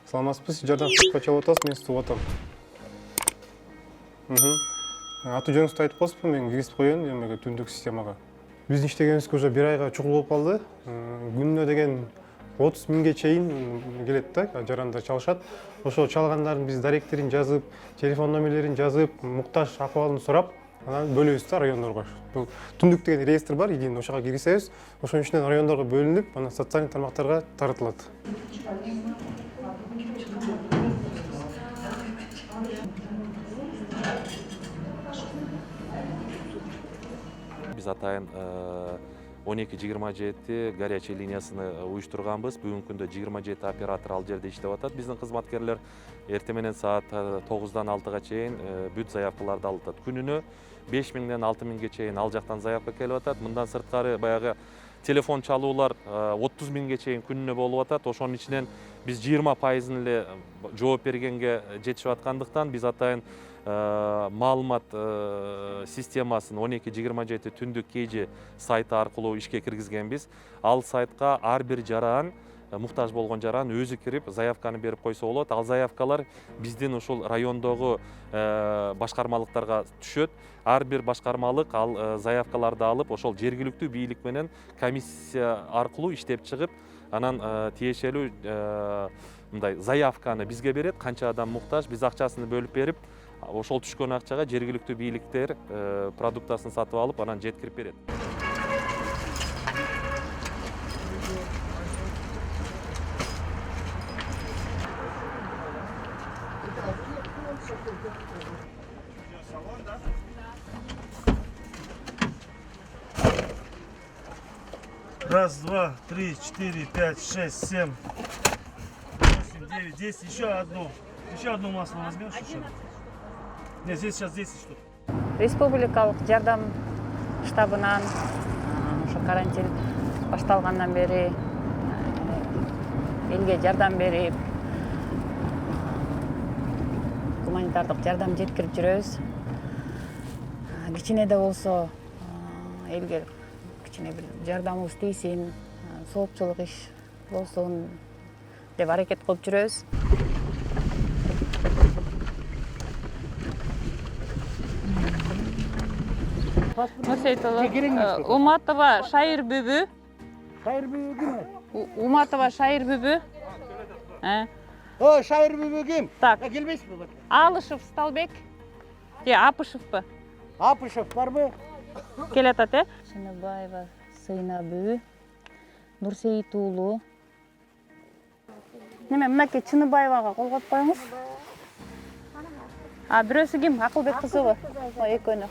Саламатсызбы, жардам сұраққа чалып отырсыз, мен сізді отам. Аты жөніңізді айтып қосып, мен кіргізіп қояйын, демеге түндік системаға. Біздің іштегенімізге уже бір айға чұғыл болып қалды. Күніне деген 30 мыңға чейін келеді да, жарандар чалышат. Ошо чалғандардың біз директорин жазып, телефон номерлерин жазып, мұқтаж акыбалын сурап, анан бөлөбүз да райондорго. Бул түндүк деген реестр бар, идин ошого кирсеңиз, ошонун ичинен райондорго бөлүнүп, анан социалдык тармактарга таратылат. Biz атайын 12-27 горячий линиясыны уюштурганбыз. Бүгүнкү күндө 27 оператор ал жерде иштеп атат. Биздин кызматкерлер эртең менен саат 9-дан 6-га чейин бүт заявкаларды алып атат. Күнүнө 5000ден 6000ге чейин ал жактан заявка келип атат. Мындан сырткары баягы телефон чалуулар 30 миңге чейин күнүнө болуп атат. Ошонун ичинен биз 20% эле жооп бергенге жетишип аткандыктан биз атайын маалымат системасын 12-27 түндүк KG сайты аркылуу ишке киргизгенбиз. Ал сайтка ар бир жаран, муктаж болгон жаран өзү кирип заявканы берип койсо болот. Ал заявкалар биздин ушул райондогу башкармалыктарга түшөт. Ар бир башкармалык ал заявкаларды алып, ошол жергиликтүү бийлик менен комиссия аркылуу иштеп чыгып, анан тиешелүү мындай заявканы бизге берет, канча адам муктаж, биз акчасын бөлүп берип, ошол түшкөн акчага жергиликтүү бийликтер продуктасын сатып алып, анан жеткирип берет. Раз, два, три, 4, 5, 6, 7, 8, 9, 10. Еще одно масло возьмешь еще? Нет, здесь сейчас 10 штук. Республикалык жардам штабынан ошо карантин башталгандан бери элге жардам берип, гуманитардык жардам жеткирип жүрөбүз. Кичине да болсо элге кичине бир жардамыбыз тийсин, соопчулук иш болсун деп аракет кылып жүрөбүз. Уматова Шайыр бүбү. Шайыр бүбү ким? Уматова Шайыр бүбү. О, Шайыр бүбү ким? Так. Келбейсизби бул? Алышев Сталбек. Апышевпы? Апышев барбы? Келатат, Чыныбаева Сыйна бүбү. Нурсейит уулу. Неме мынакей Чыныбаевага кол коюп коюңуз. Бирөөсү ким? Акылбек кызыбы? Экөөнү.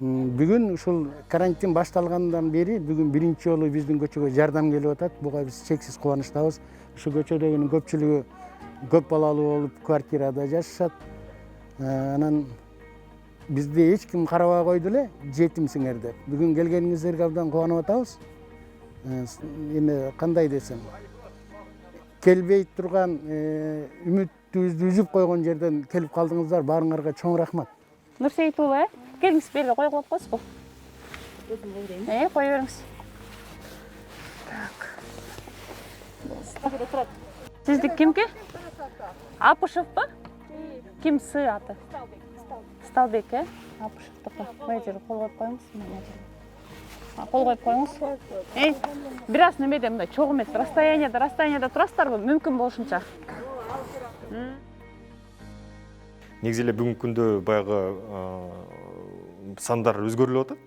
Бүгүн ушул карантин башталгандан бери бүгүн биринчи жолу биздин көчөгө жардам келип атат. Буга биз чексиз кубанычтабыз. Ушу көчөдөгүнүн көпчүлүгү көп балалуу болуп квартирада жашашат. Анан бизди эч ким карабай койду эле, жетимсиңер деп. Бүгүн келгениңиздерге абдан кубанып атабыз. Эми кандай десем, келбей турган үмүтүбүздү үзүп койгон жерден келип калдыңыздар. Баарыңарга чоң рахмат. Нурсейит уулу, келиңиз берге кой коюп койсузбу? Кое бериңиз. Так. Сиздики кимки? Апышевпы? Ким сы аты? Сталбек, Апышевтыкы. Мына жерге кол коюп коюңуз. Кол коюп коюңуз. Бир аз немеде мындай чоң эмес, расстоянияда турасыздарбы? Мүмкүн болушунча. Негизи эле бүгүнкү күндө баягы сандар өзгөрүлүп атат.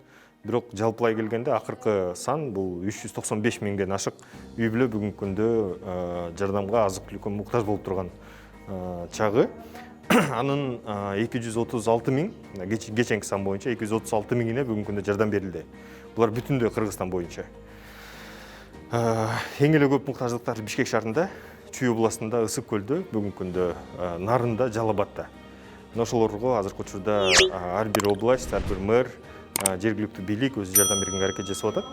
Бирок жалпылай келгенде акыркы сан бул 395 миңден ашык үй бүлө бүгүнкү күндө жардамга азык-түлүккө муктаж болуп турган чагы. Анын 236 миң, кеченки сан боюнча 236 миңине бүгүнкү күндө жардам берилди. Булар бүтүндөй Кыргызстан боюнча. Эң эле көп муктаждыктар Бишкек шаарында, Чүй областында, Ысык көлдө, бүгүнкү күндө Нарында, Жалал Абадта. Ошолорго азыркы учурда ар бир область, ар бир мэр, жергиликтүү бийлик өзү жардам бергенге аракет жасап атат.